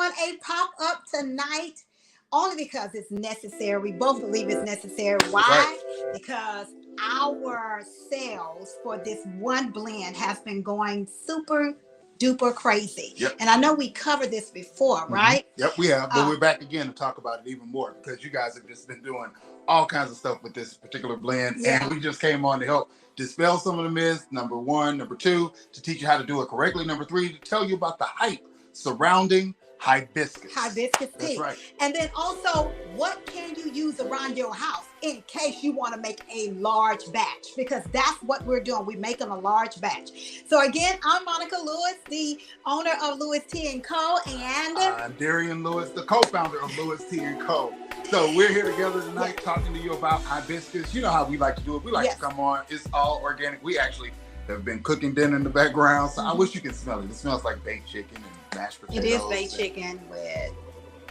doing a pop-up tonight only because it's necessary. We both believe it's necessary. Why? Right. Because our sales for this one blend has been going super duper crazy. Yep. And I know we covered this before, right? Yep, we have. But we're back again to talk about it even more because you guys have just been doing all kinds of stuff with this particular blend. Yeah. And we just came on to help dispel some of the myths. Number one. Number two, to teach you how to do it correctly. Number three, to tell you about the hype surrounding hibiscus. Hibiscus tea. That's right. And then also, what can you use around your house in case you want to make a large batch? Because that's what we're doing. We're making a large batch. So again, I'm Monica Lewis, the owner of Lewis Tea & Co. And I'm Darian Lewis, the co-founder of Lewis Tea & Co. So we're here together tonight talking to you about hibiscus. You know how we like to do it. We like to come on. It's all organic. We actually have been cooking dinner in the background. So I wish you could smell it. It smells like baked chicken and mashed potatoes. It is baked chicken with,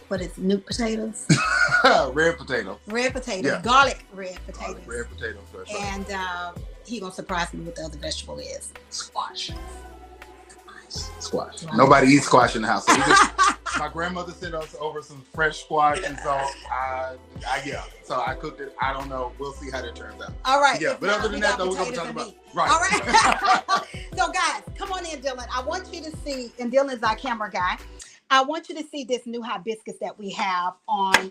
what is it, new potatoes? Red potatoes. Red potatoes. Yeah. Garlic red potatoes. Garlic red potatoes. That's right. And he gonna surprise me with the other vegetable is. Squash. Squash. Nobody eats squash in the house. So my grandmother sent us over some fresh squash, and so so I cooked it. I don't know. We'll see how that turns out. All right. Yeah, but other than that, though, we're gonna be talking about right. All right. So guys, come on in, Dylan. I want you to see, and Dylan's our camera guy. I want you to see this new hibiscus that we have on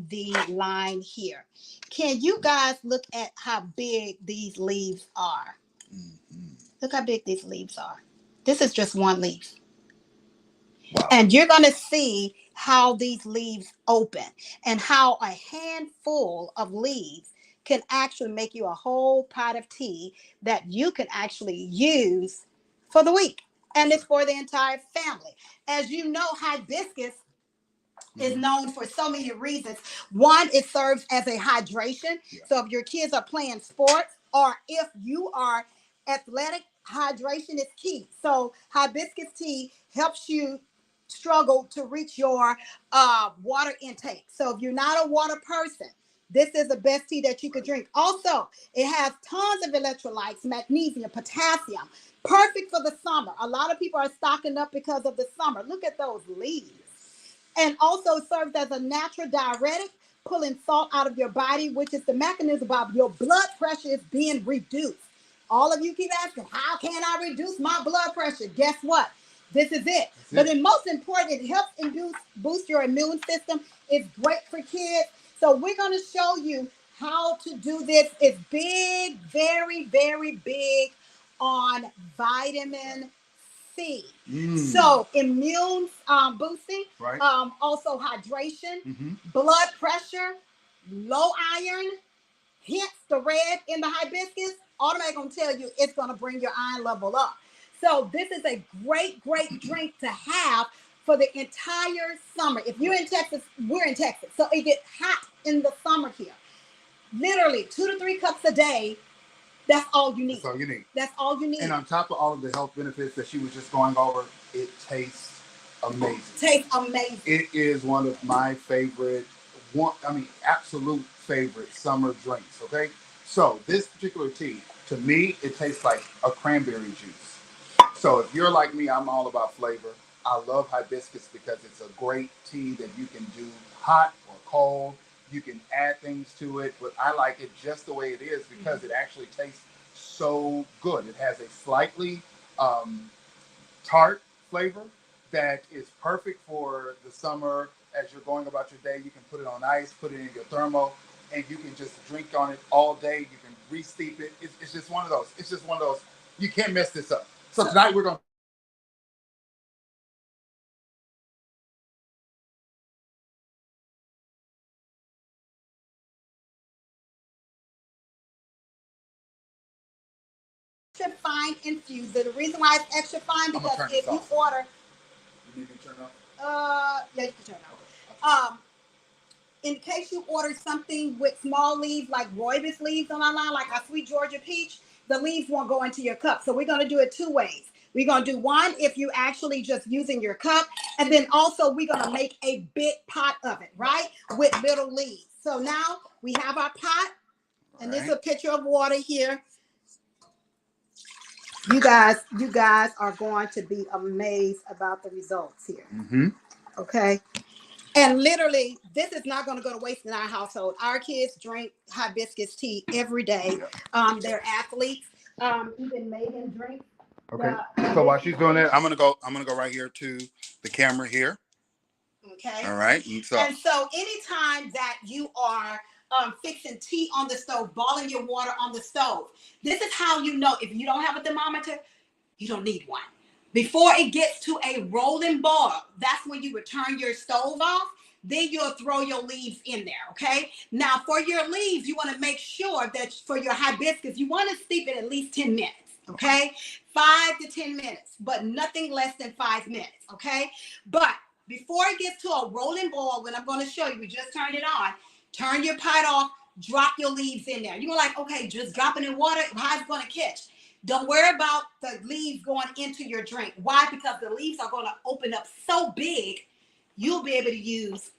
the line here. Can you guys look at how big these leaves are? Mm-hmm. Look how big these leaves are. This is just one leaf. Wow. And you're going to see how these leaves open and how a handful of leaves can actually make you a whole pot of tea that you can actually use for the week. And it's for the entire family. As you know, hibiscus is known for so many reasons. One, it serves as a hydration. Yeah. So if your kids are playing sports or if you are athletic, hydration is key. So hibiscus tea helps you struggle to reach your water intake. So if you're not a water person, this is the best tea that you could drink. Also, it has tons of electrolytes, magnesium, potassium, perfect for the summer. A lot of people are stocking up because of the summer. Look at those leaves. And also serves as a natural diuretic, pulling salt out of your body, which is the mechanism by your blood pressure is being reduced. All of you keep asking, how can I reduce my blood pressure? Guess what? This is it. But the most important, it helps boost your immune system. It's great for kids. So we're going to show you how to do this. It's big, very, very big on vitamin C. So immune boosting, right. Also hydration, blood pressure, low iron, hence the red in the hibiscus, automatically going to tell you it's going to bring your iron level up. So this is a great, great drink to have for the entire summer. If you're in Texas, we're in Texas. So it gets hot in the summer here. Literally 2 to 3 cups a day. That's all you need. That's all you need. That's all you need. And on top of all of the health benefits that she was just going over, it tastes amazing. Tastes amazing. It is one of my favorite, absolute favorite summer drinks, okay? So this particular tea, to me, it tastes like a cranberry juice. So if you're like me, I'm all about flavor. I love hibiscus because it's a great tea that you can do hot or cold. You can add things to it, but I like it just the way it is because it actually tastes so good. It has a slightly tart flavor that is perfect for the summer. As you're going about your day, you can put it on ice, put it in your thermo, and you can just drink on it all day. You can re-steep it. It's just one of those. It's just one of those. You can't mess this up. So tonight we're going to extra fine infuser. The reason why it's extra fine because if you order, you can turn off. Yeah, you can turn off. In case you order something with small leaves like rooibos leaves on our line, like our sweet Georgia peach, the leaves won't go into your cup. So we're going to do it 2 ways. We're going to do one if you actually just using your cup, and then also we're going to make a big pot of it, right, with little leaves. So now we have our pot, and this is a picture of water here. You guys are going to be amazed about the results here. Okay. And literally, this is not going to go to waste in our household. Our kids drink hibiscus tea every day. Yeah. They're athletes. Even Megan drinks. Okay. So while she's doing that, I'm gonna go right here to the camera here. Okay. All right. And so anytime that you are fixing tea on the stove, boiling your water on the stove, this is how you know if you don't have a thermometer, you don't need one. Before it gets to a rolling boil, that's when you would turn your stove off. Then you'll throw your leaves in there, okay? Now, for your leaves, you want to make sure that for your hibiscus, you want to steep it at least 10 minutes, okay? 5 to 10 minutes, but nothing less than 5 minutes, okay? But before it gets to a rolling boil, when I'm going to show you, we just turned it on, turn your pot off, drop your leaves in there. You're like, okay, just dropping in water, how's it going to catch? Don't worry about the leaves going into your drink. Why? Because the leaves are going to open up so big, you'll be able to use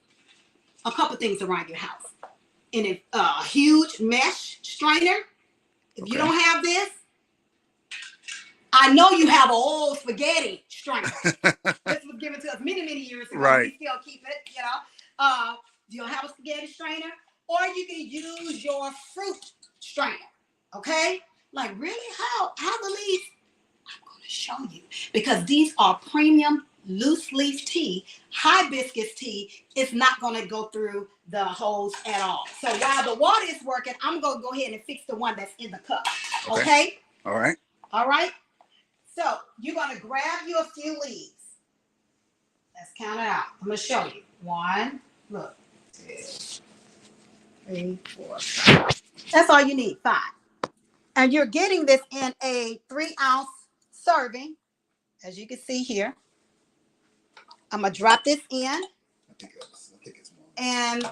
a couple things around your house. In a huge mesh strainer. If you don't have this, I know you have an old spaghetti strainer. This was given to us many, many years ago. Right. We still keep it, you know. You'll have a spaghetti strainer, or you can use your fruit strainer. Okay? Like, really? How the leaves? I'm going to show you. Because these are premium loose leaf tea. Hibiscus tea is not going to go through the hose at all. So while the water is working, I'm going to go ahead and fix the one that's in the cup. Okay? All right. All right? So you're going to grab you a few leaves. Let's count it out. I'm going to show you. 1, look, 2, 3, 4, 5. That's all you need, 5. And you're getting this in a 3-ounce serving, as you can see here. I'm going to drop this in. I think it's more. And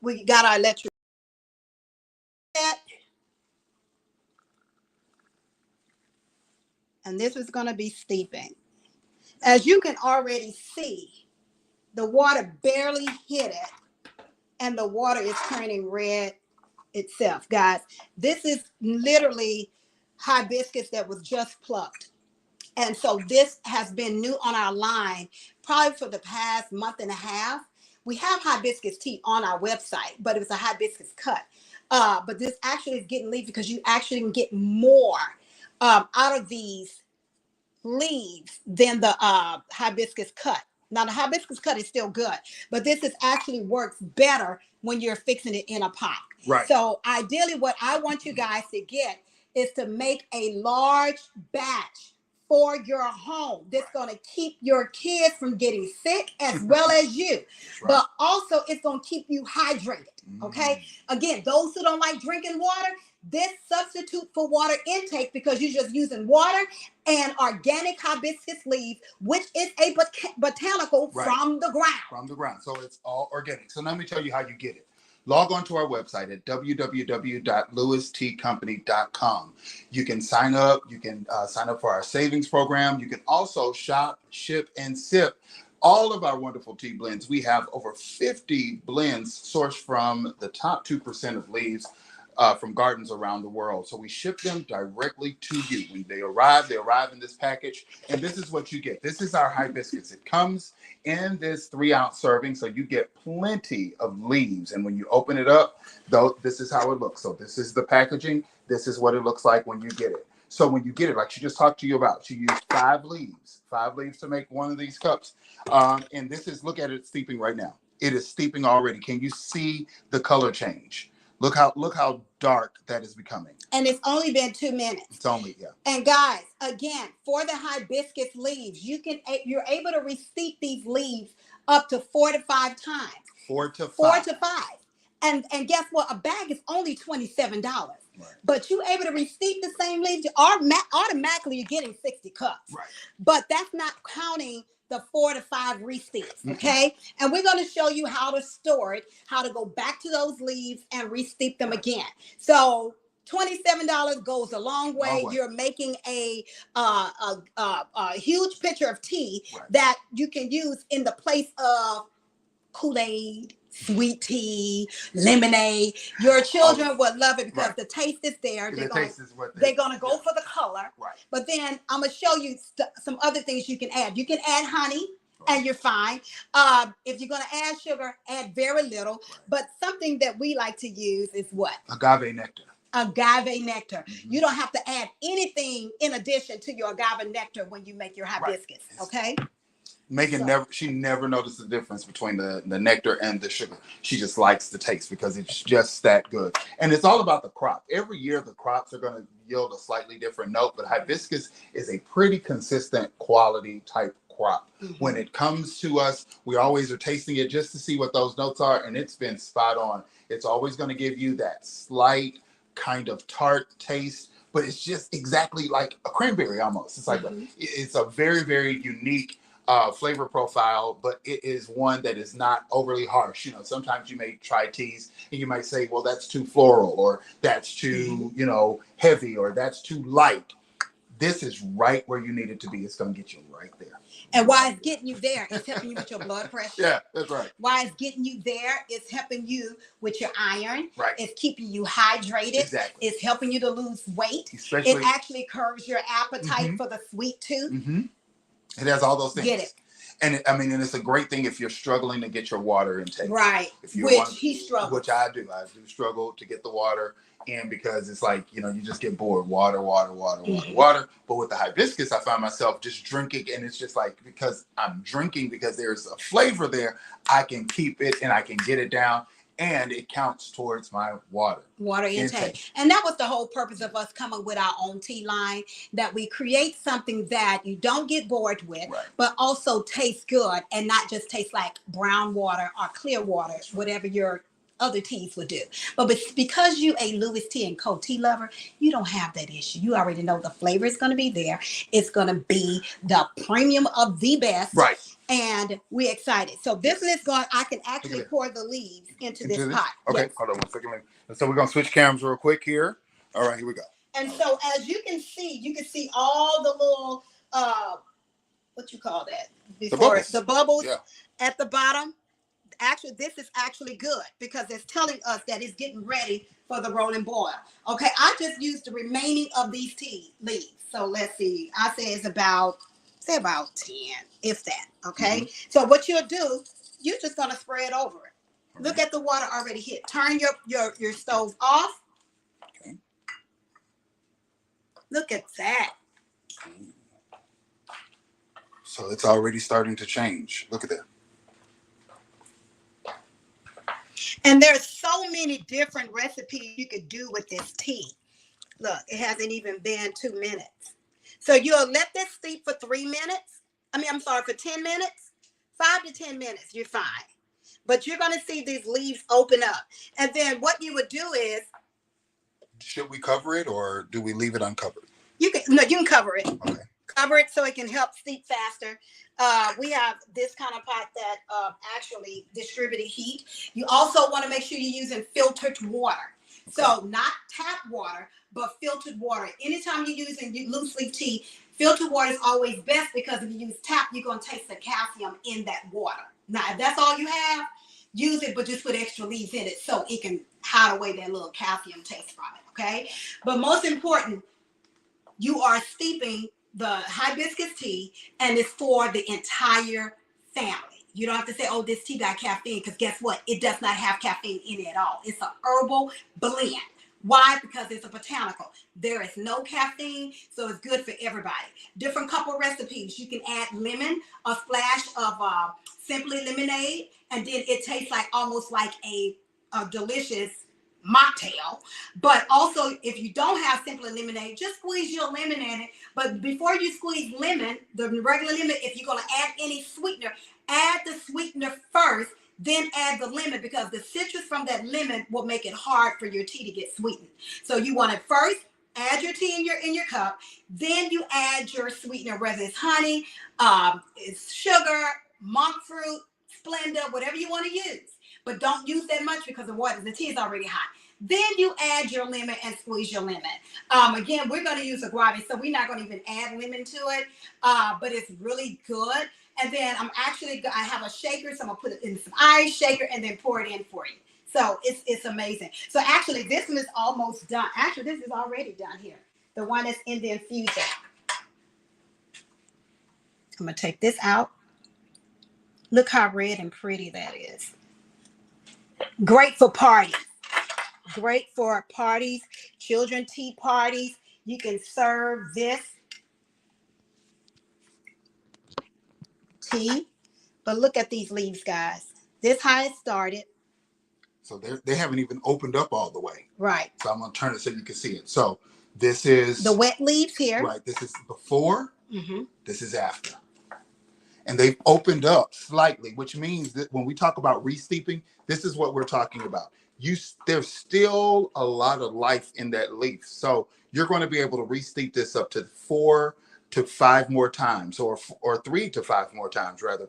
we got our electric. And this is going to be steeping. As you can already see, the water barely hit it. And the water is turning red itself, guys. This is literally hibiscus that was just plucked. And so this has been new on our line probably for the past month and a half. We have hibiscus tea on our website, but it was a hibiscus cut. But this actually is getting leaves because you actually can get more out of these leaves than the hibiscus cut. Now the hibiscus cut is still good, but this is actually works better when you're fixing it in a pot. Right. So ideally what I want you guys to get is to make a large batch for your home. That's going to keep your kids from getting sick as well as you. Right. But also it's going to keep you hydrated. Okay. Again, those who don't like drinking water, this substitute for water intake because you're just using water and organic hibiscus leaves, which is a botanical from the ground. From the ground. So it's all organic. So let me tell you how you get it. Log on to our website at www.lewistcompany.com. You can sign up. You can sign up for our savings program. You can also shop, ship, and sip all of our wonderful tea blends. We have over 50 blends sourced from the top 2% of leaves from gardens around the world. So we ship them directly to you. When they arrive in this package. And this is what you get. This is our hibiscus. It comes in this 3-ounce serving. So you get plenty of leaves. And when you open it up, though, this is how it looks. So this is the packaging. This is what it looks like when you get it. So when you get it, like she just talked to you about, she used 5 leaves to make one of these cups. And this is, look at it steeping right now. It is steeping already. Can you see the color change? Look how dark that is becoming. And it's only been 2 minutes. It's only, yeah. And guys, again, for the hibiscus leaves, you're able to re-steep these leaves up to 4 to 5 times. 4 to 5. 4 to 5. And guess what? A bag is only $27. Right. But you're able to re-steep the same leaves. Automatically, you're getting 60 cups. Right. But that's not counting the 4 to 5 re-steeps, okay? And we're going to show you how to store it, how to go back to those leaves and re-steep them again. So $27 goes a long way. You're making a huge pitcher of tea that you can use in the place of Kool-Aid, sweet tea, lemonade. Your children would love it because the taste is there. They're going to go for the color. Right. But then I'm going to show you some other things you can add. You can add honey. and you're fine. If you're going to add sugar, add very little. Right. But something that we like to use is what? Agave nectar. Agave nectar. You don't have to add anything in addition to your agave nectar when you make your hibiscus. Right. Okay. Megan she never noticed the difference between the nectar and the sugar. She just likes the taste because it's just that good. And it's all about the crop. Every year the crops are going to yield a slightly different note, but hibiscus is a pretty consistent quality type crop. When it comes to us, we always are tasting it just to see what those notes are, and it's been spot on. It's always going to give you that slight kind of tart taste, but it's just exactly like a cranberry almost. It's like it's a very, very unique flavor profile, but it is one that is not overly harsh. You know, sometimes you may try teas and you might say, well, that's too floral, or that's too, you know, heavy, or that's too light. This is right where you need it to be. It's going to get you right there. And while it's getting you there, it's helping you with your blood pressure. Yeah, that's right. While it's getting you there, it's helping you with your iron. Right. It's keeping you hydrated. Exactly. It's helping you to lose weight. Especially, it actually curbs your appetite for the sweet tooth. It has all those things. Get it. And and it's a great thing if you're struggling to get your water intake. Right. He struggles. Which I do. I do struggle to get the water in because it's like, you know, you just get bored. Water. But with the hibiscus, I find myself just drinking, and it's just like, because I'm drinking, because there's a flavor there, I can keep it and I can get it down. And it counts towards my water intake. And that was the whole purpose of us coming with our own tea line, that we create something that you don't get bored with, but also tastes good and not just taste like brown water or clear water, whatever your other teas would do. But because you a Lewis Tea and Co. tea lover, you don't have that issue. You already know the flavor is going to be there. It's going to be the premium of the best. Right. And we're excited. So this is going, I can actually pour the leaves into this pot. Okay, yes. Hold on 1 second. So we're going to switch cameras real quick here. All right, here we go. And so as you can see all the little, what you call that? Before the bubbles at the bottom. Actually, this is actually good because it's telling us that it's getting ready for the rolling boil. Okay, I just used the remaining of these tea leaves. So let's see. I say it's about 10, if that. Okay. So what you'll do, you're just gonna spread over it. Look at the water already hit. Turn your stove off. Okay. Look at that. So it's already starting to change. Look at that. And there's so many different recipes you could do with this tea. Look, it hasn't even been 2 minutes. So you'll let this steep for 3 minutes. For 10 minutes, 5 to 10 minutes, you're fine. But you're going to see these leaves open up. And then what you would do is. Should we cover it or do we leave it uncovered? You can cover it. Okay. Cover it so it can help steep faster. We have this kind of pot that actually distributed heat. You also want to make sure you're using filtered water. Okay. So not tap water, but filtered water. Anytime you're using loose leaf tea, filtered water is always best, because if you use tap, you're going to taste the calcium in that water. Now, if that's all you have, use it, but just put extra leaves in it so it can hide away that little calcium taste from it, okay? But most important, you are steeping the hibiscus tea, and it's for the entire family. You don't have to say, oh, this tea got caffeine, because guess what? It does not have caffeine in it at all. It's an herbal blend. Why? Because it's a botanical. There is no caffeine, so it's good for everybody. Different couple recipes. You can add lemon, a splash of simply lemonade, and then it tastes like almost like a delicious mocktail. But also, if you don't have simply lemonade, just squeeze your lemon in it. But before you squeeze lemon, the regular lemon, if you're going to add any sweetener, add the sweetener first, then add the lemon, because the citrus from that lemon will make it hard for your tea to get sweetened. So you want to first add your tea in your cup, then you add your sweetener, whether it's honey, it's sugar, monk fruit, Splenda, whatever you want to use. But don't use that much because the tea is already hot. Then you add your lemon and squeeze your lemon. Again, we're going to use agave, so we're not going to even add lemon to it, but it's really good. And then I have a shaker, so I'm going to put it in some ice shaker and then pour it in for you. So it's amazing. So actually, this one is almost done. Actually, this is already done here. The one that's in the infuser. I'm going to take this out. Look how red and pretty that is. Great for parties. Great for parties, children tea parties. You can serve this tea. But look at these leaves, guys. This how it started. So they haven't even opened up all the way. Right. So I'm gonna turn it so you can see it. So this is the wet leaves here. Right. This is before. Mm-hmm. This is after. And they've opened up slightly, which means that when we talk about re-steeping, this is what we're talking about. There's still a lot of life in that leaf. So you're going to be able to re-steep this up to 4 to 5 more times, or 3 to 5 more times rather,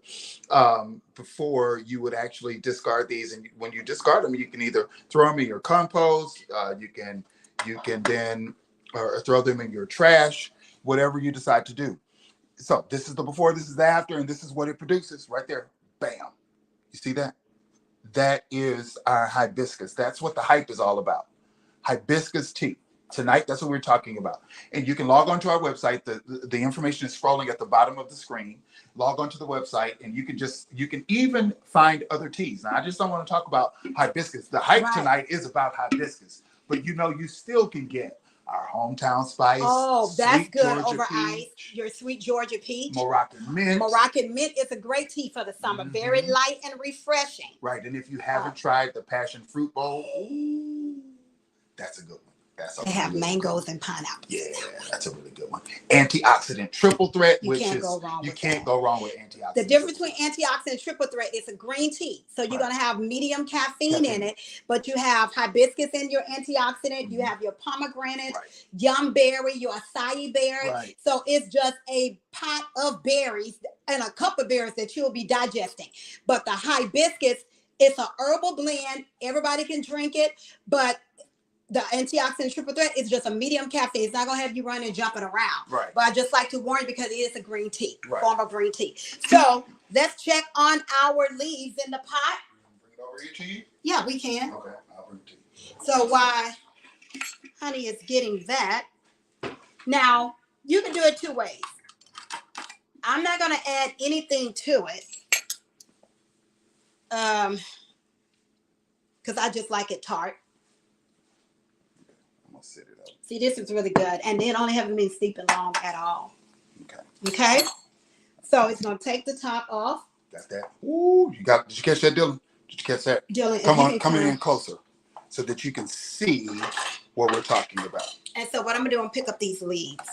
before you would actually discard these. And when you discard them, you can either throw them in your compost, you can then or throw them in your trash, whatever you decide to do. So this is the before, this is the after, and this is what it produces right there. Bam. You see that? That is our hibiscus. That's what the hype is all about. Hibiscus tea. Tonight, that's what we're talking about. And you can log on to our website. The information is scrolling at the bottom of the screen. Log on to the website, and you can even find other teas. Now, I just don't want to talk about hibiscus. The hype tonight is about hibiscus, but you still can get our hometown spice. Oh, that's good Georgia over peach, ice. Your sweet Georgia peach. Moroccan mint. Moroccan mint is a great tea for the summer. Mm-hmm. Very light and refreshing. Right. And if you haven't tried the passion fruit bowl, that's a good one. They have mangoes and pineapples. Yeah, that's a really good one. Antioxidant triple threat, you can't go wrong with antioxidant. The difference between antioxidant and triple threat is a green tea. So you're going to have medium caffeine in it, but you have hibiscus in your antioxidant. Mm-hmm. You have your pomegranate, yum berry, your acai berry. Right. So it's just a pot of berries and a cup of berries that you'll be digesting. But the hibiscus, it's an herbal blend. Everybody can drink it, but the antioxidant triple threat is just a medium caffeine. It's not going to have you running and jumping around. Right. But I just like to warn you because it is a green tea, form of green tea. So let's check on our leaves in the pot. Bring it over here to you? Yeah, we can. Okay, I'll bring it to you. So while honey is getting that, now you can do it 2 ways. I'm not going to add anything to it. Because I just like it tart. Set it up. See, this is really good, and it only haven't been steeping long at all. Okay. So it's gonna take the top off. That's that. Ooh, did you catch that, Dylan? Did you catch that? Dylan, come in closer so that you can see what we're talking about. And so what I'm gonna do, I'm pick up these leaves.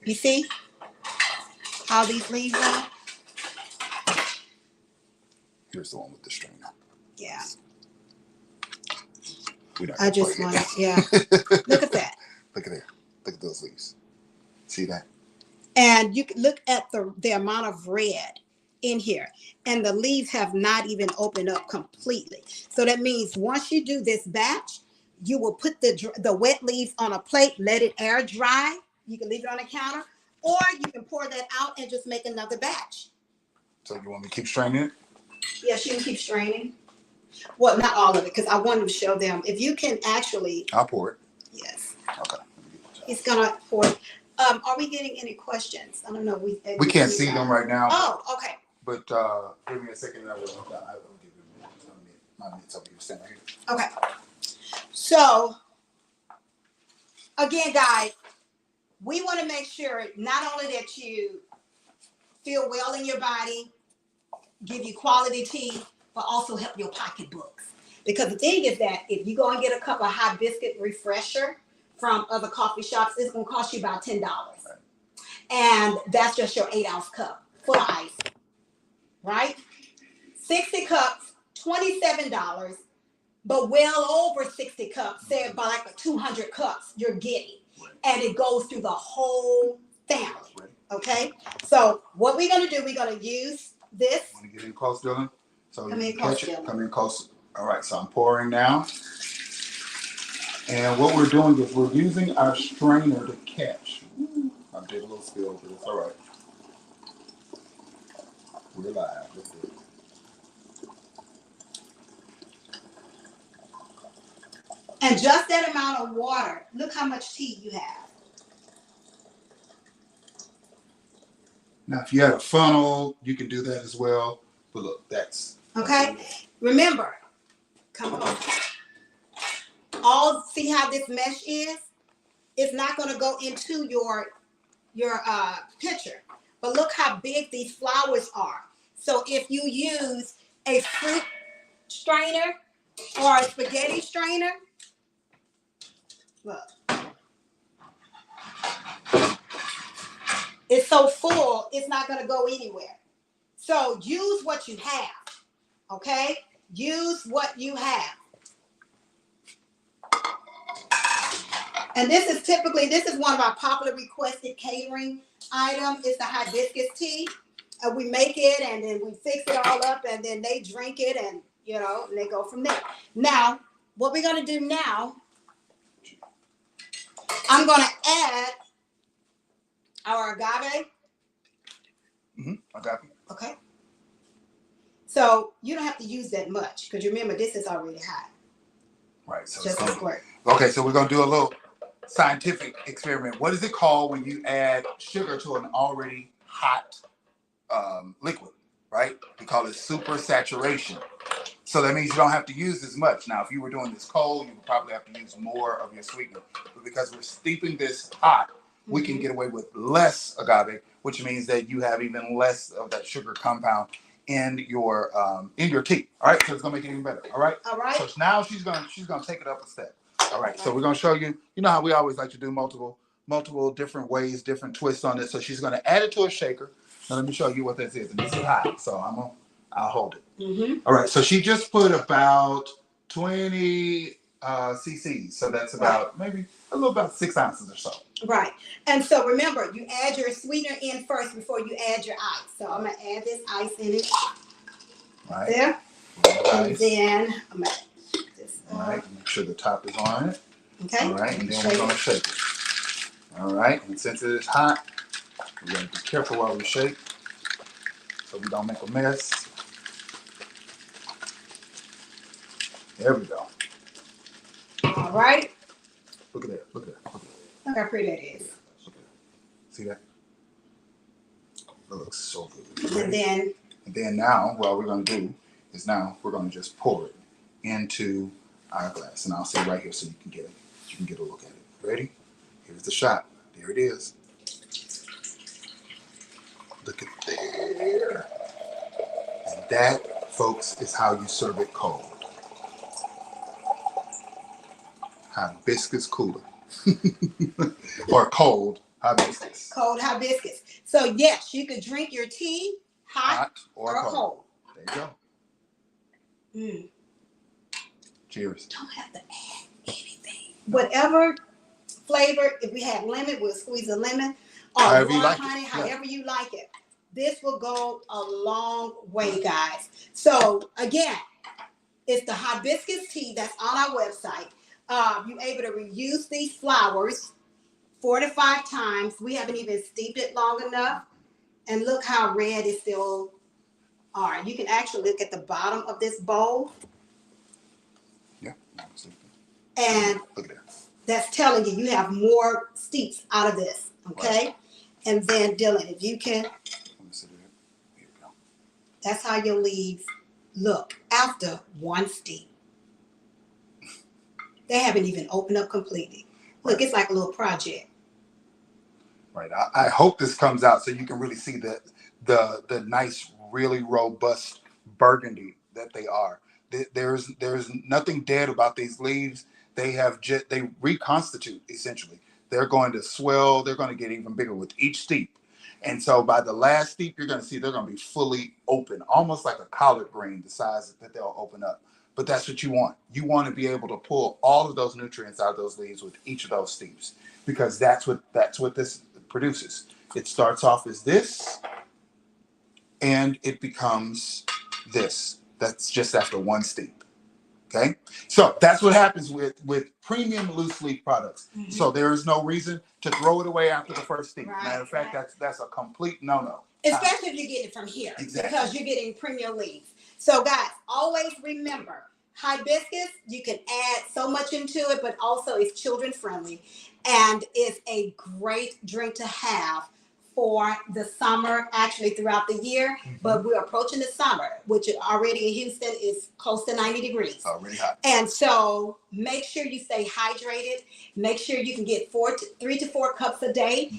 You see how these leaves are? Here's the one with the strainer. Yeah. I just want to, yeah. Look at that. Look at that. Look at those leaves. See that? And you can look at the amount of red in here. And the leaves have not even opened up completely. So that means once you do this batch, you will put the wet leaves on a plate, let it air dry. You can leave it on the counter, or you can pour that out and just make another batch. So you want me to keep straining it? Yes, you can keep straining. Well, not all of it, because I wanted to show them. If you can actually... I'll pour it. Yes. Okay. He's going to pour it. Are we getting any questions? I don't know. We can't see them right now. Oh, okay. But give me a second and I will give you my mitts over here. Stand right here. Okay. So, again, guys, we want to make sure not only that you feel well in your body, give you quality tea, but also help your pocketbooks. Because the thing is that if you go and get a cup of hibiscus refresher from other coffee shops, it's going to cost you about $10. And that's just your 8-ounce cup full of ice. Right? 60 cups, $27. But well over 60 cups, say about like 200 cups you're getting. And it goes through the whole family. Okay? So what we're going to do, we're going to use this. Want to get in close, Dylan? So come in close, Dylan. Come in close. All right, so I'm pouring now. And what we're doing is we're using our strainer to catch. I did a little spill, but it's all right. We're live. Let's do it. And just that amount of water, look how much tea you have. Now, if you had a funnel, you can do that as well. But look, that's okay. Remember, come on. See how this mesh is? It's not going to go into your pitcher. But look how big these flowers are. So if you use a fruit strainer or a spaghetti strainer, look. It's so full, it's not going to go anywhere. So use what you have, okay? Use what you have. And this is one of our popular requested catering items. It's the hibiscus tea. We make it and then we fix it all up and then they drink it and, and they go from there. Now, what we're going to do now, I'm going to add our agave. Agave. Okay. So you don't have to use that much because remember, this is already hot. Right. So just a squirt. Okay, so we're going to do a little scientific experiment. What is it called when you add sugar to an already hot liquid, right? We call it super saturation. So that means you don't have to use as much. Now, if you were doing this cold, you would probably have to use more of your sweetener. But because we're steeping this hot, we can get away with less agave, which means that you have even less of that sugar compound in your tea. All right, so it's gonna make it even better. All right. All right. So now she's gonna take it up a step. All right. So we're gonna show you. You know how we always like to do multiple different ways, different twists on it. So she's gonna add it to a shaker. Now let me show you what this is. And this is hot, so I'll hold it. All right. So she just put about 20 cc's. So that's about maybe about 6 ounces or so. Right. And so remember, you add your sweetener in first before you add your ice. So I'm going to add this ice in it. Right. There. And then I'm going to put this all right. Make sure the top is on it. Okay. All right. And then we're going to shake it. All right. And since it is hot, we got to be careful while we shake so we don't make a mess. There we go. All right. Look at that. Look at that. Look how pretty that is. Look at that. See that? That looks so good. And then now, what we're going to do is we're going to just pour it into our glass. And I'll sit right here so you can get it. You can get a look at it. Ready? Here's the shot. There it is. Look at there. And that, folks, is how you serve it cold. Hibiscus cooler. Or cold hibiscus. Cold hibiscus. So yes, you could drink your tea hot or cold. There you go. Cheers. Don't have to add anything. Whatever flavor, if we have lemon, we'll squeeze a lemon. Or however you like honey, it. however you like it. This will go a long way, guys. So again, it's the hibiscus tea that's on our website. You're able to reuse these flowers 4 to 5 times. We haven't even steeped it long enough. And look how red it still are. You can actually look at the bottom of this bowl. Yeah. And look at that. That's telling you have more steeps out of this. Okay. Right. And then Dylan, if you can, here you go. That's how your leaves look after one steep. They haven't even opened up completely. Look, it's like a little project. Right. I hope this comes out so you can really see the nice, really robust burgundy that they are. There's nothing dead about these leaves. They reconstitute essentially. They're going to swell. They're going to get even bigger with each steep. And so by the last steep, you're going to see they're going to be fully open, almost like a collard green, the size that they'll open up. But that's what you want. You want to be able to pull all of those nutrients out of those leaves with each of those steeps, because that's what this produces. It starts off as this, and it becomes this. That's just after one steep. Okay, so that's what happens with premium loose leaf products. Mm-hmm. So there is no reason to throw it away after the first steep. Right, Matter of fact, that's a complete no-no. Especially if you get it from here, exactly. Because you're getting premium leaves. So guys, always remember, hibiscus, you can add so much into it, but also it's children friendly, and it's a great drink to have for the summer, actually throughout the year, but we're approaching the summer, which already in Houston is close to 90 degrees. Already hot. And so make sure you stay hydrated. Make sure you can get 3 to 4 cups a day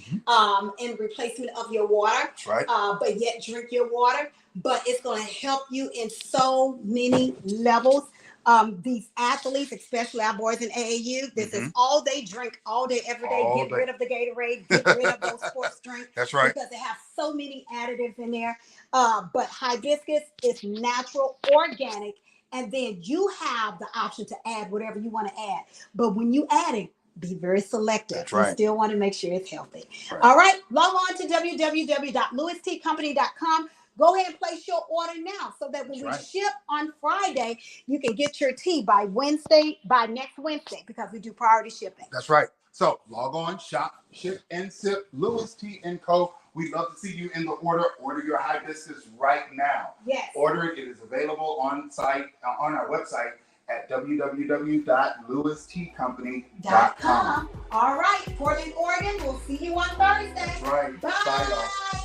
in replacement of your water. That's right. But yet drink your water. But it's going to help you in so many levels. These athletes, especially our boys in AAU, this is all they drink all day, every day. All Get day. rid of the Gatorade, get rid of those sports drinks. That's right. Because they have so many additives in there. But hibiscus is natural, organic, and then you have the option to add whatever you want to add. But when you add it, be very selective. That's right. You still want to make sure it's healthy. Right. All right, log on to www.lewistcompany.com. Go ahead and place your order now so that when we ship on Friday, you can get your tea by next Wednesday, because we do priority shipping. That's right. So log on, shop, ship, and sip. Lewis Tea & Co. We'd love to see you in the order. Order your hibiscus right now. Yes. Order it. It is available on our website at www.lewistcompany.com. All right, Portland, Oregon. We'll see you on Thursday. That's right. Bye. Bye, y'all.